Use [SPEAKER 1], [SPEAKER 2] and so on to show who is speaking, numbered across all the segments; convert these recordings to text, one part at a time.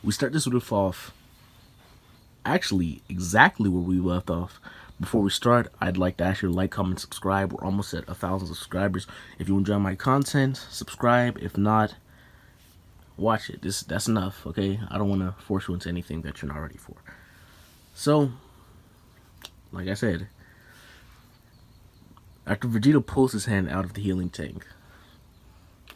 [SPEAKER 1] we start this riff off actually exactly where we left off. Before we start, I'd like to ask you to like, comment, subscribe. We're almost at 1,000 subscribers. If you enjoy my content, subscribe. If not, watch it. That's enough, okay? I don't want to force you into anything that you're not ready for. So, like I said, after Vegeta pulls his hand out of the healing tank,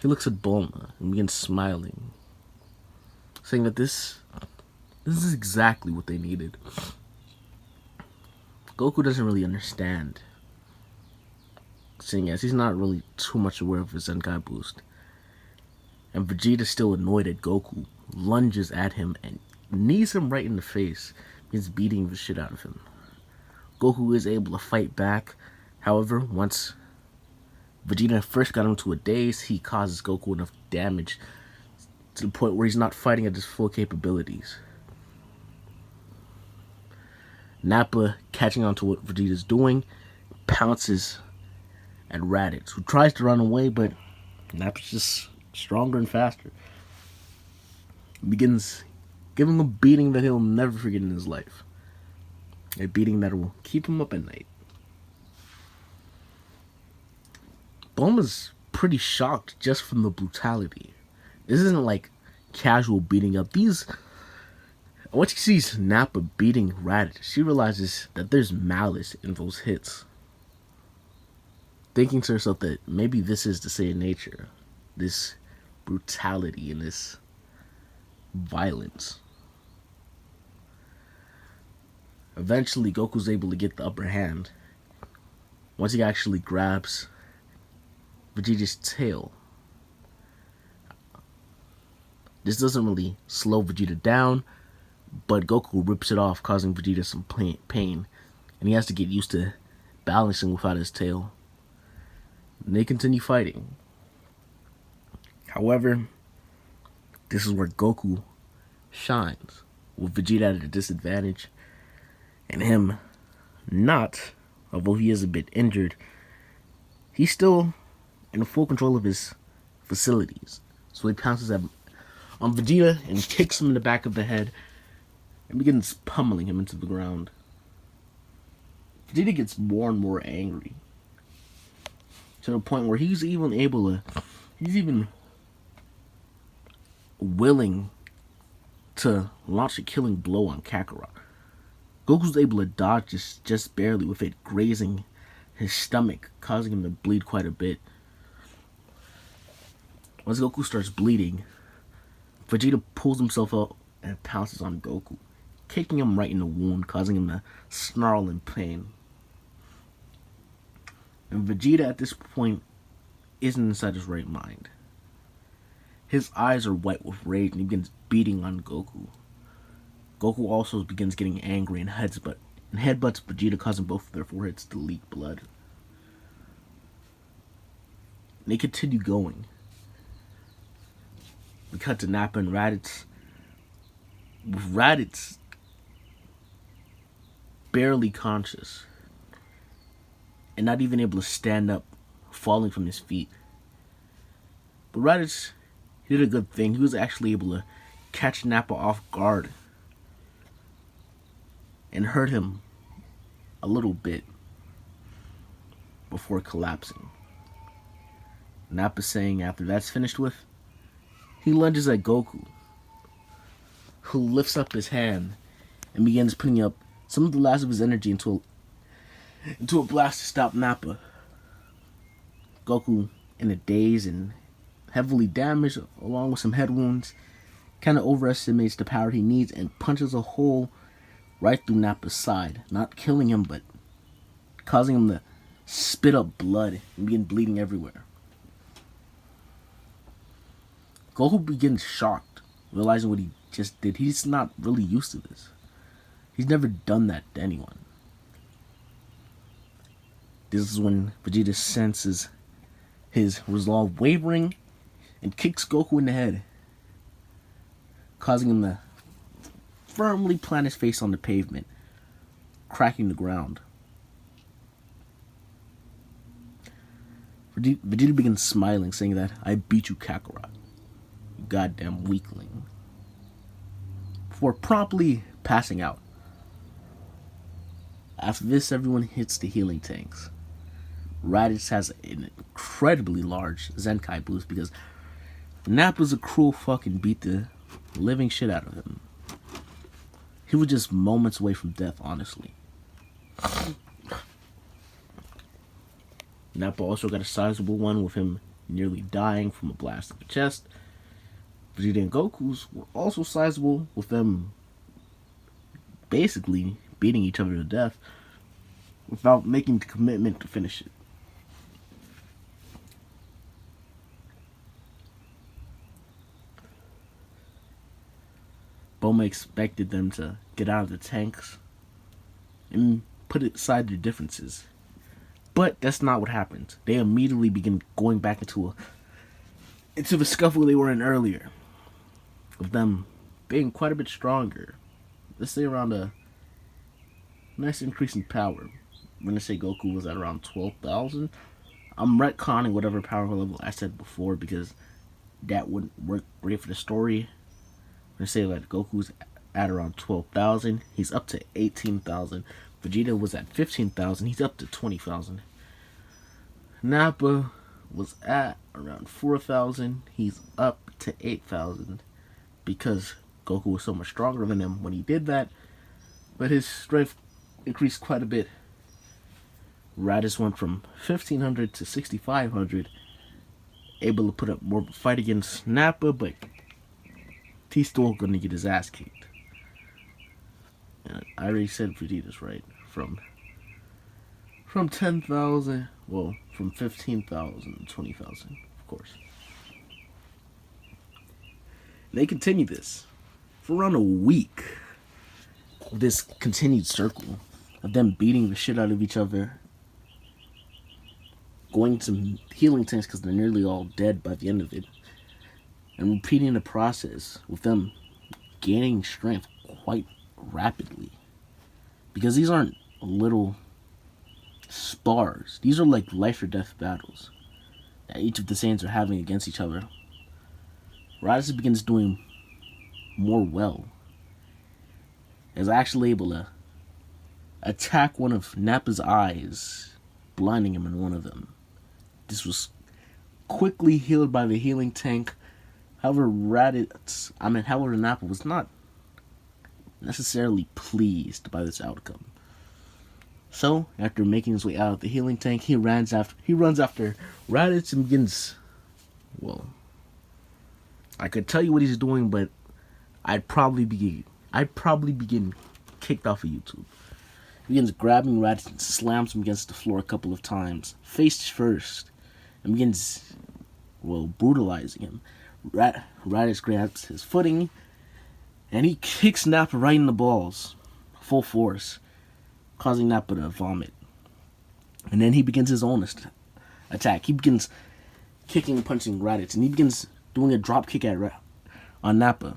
[SPEAKER 1] he looks at Bulma and begins smiling, saying that this is exactly what they needed. Goku doesn't really understand, seeing as he's not really too much aware of his Zenkai boost. And Vegeta, still annoyed at Goku, lunges at him and knees him right in the face, begins beating the shit out of him. Goku is able to fight back. However, once Vegeta first got him to a daze, he causes Goku enough damage to the point where he's not fighting at his full capabilities. Nappa, catching on to what Vegeta's doing, pounces at Raditz, who tries to run away, but Nappa's just stronger and faster. He begins giving him a beating that he'll never forget in his life. A beating that will keep him up at night. Bulma's pretty shocked just from the brutality. This isn't like casual beating up. Once she sees Nappa beating Raditz, she realizes that there's malice in those hits. Thinking to herself that maybe this is the Saiyan nature. This brutality and this violence. Eventually, Goku's able to get the upper hand once he actually grabs Vegeta's tail. This doesn't really slow Vegeta down, but Goku rips it off, causing Vegeta some pain, and he has to get used to balancing without his tail. And they continue fighting. However, this is where Goku shines, with Vegeta at a disadvantage, and him not, although he is a bit injured, he's still in full control of his facilities. So he pounces on Vegeta and kicks him in the back of the head and begins pummeling him into the ground. Vegeta gets more and more angry, to the point where he's even willing to launch a killing blow on Kakarot. Goku's able to dodge this just barely, with it grazing his stomach, causing him to bleed quite a bit. Once Goku starts bleeding, Vegeta pulls himself up and pounces on Goku, kicking him right in the wound, causing him to snarl in pain. And Vegeta at this point isn't inside his right mind. His eyes are wet with rage and he begins beating on Goku. Goku also begins getting angry and headbutts Vegeta, causing both of their foreheads to leak blood. And they continue going. We cut to Nappa and Raditz, with Raditz barely conscious and not even able to stand up, falling from his feet. But Raditz did a good thing. He was actually able to catch Nappa off guard and hurt him a little bit before collapsing. Nappa saying after that's finished with, he lunges at Goku, who lifts up his hand and begins putting up some of the last of his energy into a blast to stop Nappa. Goku, in a daze and heavily damaged, along with some head wounds, kind of overestimates the power he needs and punches a hole right through Nappa's side, not killing him, but causing him to spit up blood and begin bleeding everywhere. Goku begins shocked, realizing what he just did. He's not really used to this. He's never done that to anyone. This is when Vegeta senses his resolve wavering and kicks Goku in the head, causing him to firmly plant his face on the pavement, cracking the ground. Vegeta begins smiling, saying that, "I beat you, Kakarot, you goddamn weakling." before promptly passing out. After this, everyone hits the healing tanks. Raditz has an incredibly large Zenkai boost because Nappa's a cruel fucking beat the living shit out of him. He was just moments away from death, honestly. Nappa also got a sizable one with him nearly dying from a blast in the chest. Vegeta and Goku's were also sizable with them basically beating each other to death without making the commitment to finish it. Bulma expected them to get out of the tanks and put aside their differences. But that's not what happened. They immediately begin going back into the scuffle they were in earlier. With them being quite a bit stronger. Let's say around a nice increase in power. I'm going to say Goku was at around 12,000. I'm retconning whatever power level I said before because that wouldn't work great for the story. I'm going to say that Goku's at around 12,000. He's up to 18,000. Vegeta was at 15,000. He's up to 20,000. Nappa was at around 4,000. He's up to 8,000 because Goku was so much stronger than him when he did that. But his strength increased quite a bit. Raditz went from 1,500 to 6,500. Able to put up more of a fight against Nappa, but he's still going to get his ass kicked. And I already said Vegeta's right. From 10,000, well, from 15,000 to 20,000, of course. They continue this for around a week. This continued circle of them beating the shit out of each other, going to healing tanks because they're nearly all dead by the end of it, and repeating the process with them gaining strength quite rapidly. Because these aren't little spars. These are like life or death battles that each of the Saiyans are having against each other. Raditz begins doing more well. Is actually able to attack one of Nappa's eyes, blinding him in one of them. This was quickly healed by the healing tank. However, Nappa was not necessarily pleased by this outcome. So, after making his way out of the healing tank, he runs after Raditz and begins, well, I could tell you what he's doing, but I'd probably begin kicked off of YouTube. He begins grabbing Raditz and slams him against the floor a couple of times, face first, and begins, well, brutalizing him. Raditz grabs his footing, and he kicks Nappa right in the balls, full force, causing Nappa to vomit. And then he begins his own attack. He begins kicking and punching Raditz, and he begins doing a drop kick on Nappa.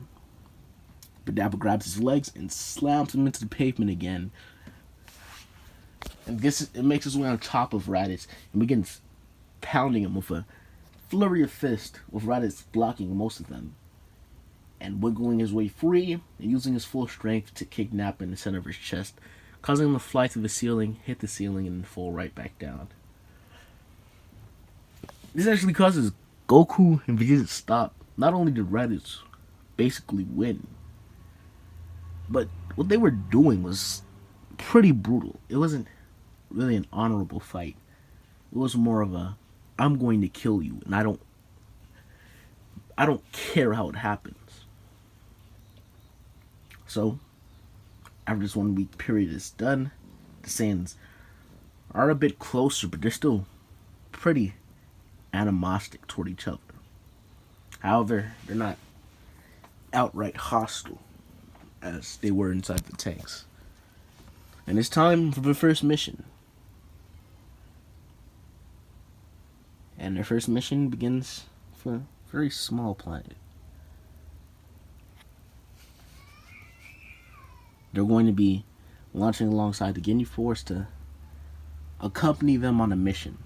[SPEAKER 1] But Nappa grabs his legs and slams him into the pavement again. And it makes his way on top of Raditz and begins pounding him with a flurry of fist, with Raditz blocking most of them. And wiggling his way free and using his full strength to kick Nappa in the center of his chest, causing him to fly to the ceiling, hit the ceiling, and fall right back down. This actually causes Goku and Vegeta to stop. Not only did Raditz basically win, but what they were doing was pretty brutal. It wasn't really an honorable fight. It was more of a, I'm going to kill you, and I don't care how it happens. So, after this 1 week period is done, the Saiyans are a bit closer, but they're still pretty animostic toward each other. However, they're not outright hostile as they were inside the tanks. And it's time for the first mission. And their first mission begins for a very small planet. They're going to be launching alongside the Ginyu Force to accompany them on a mission.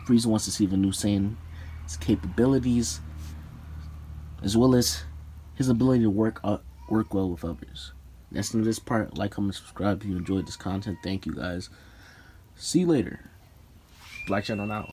[SPEAKER 1] Frieza wants to see the new Saiyan's capabilities, as well as his ability to work well with others. That's in this part. Like, comment, subscribe if you enjoyed this content. Thank you guys. See you later. Black-Shenron out.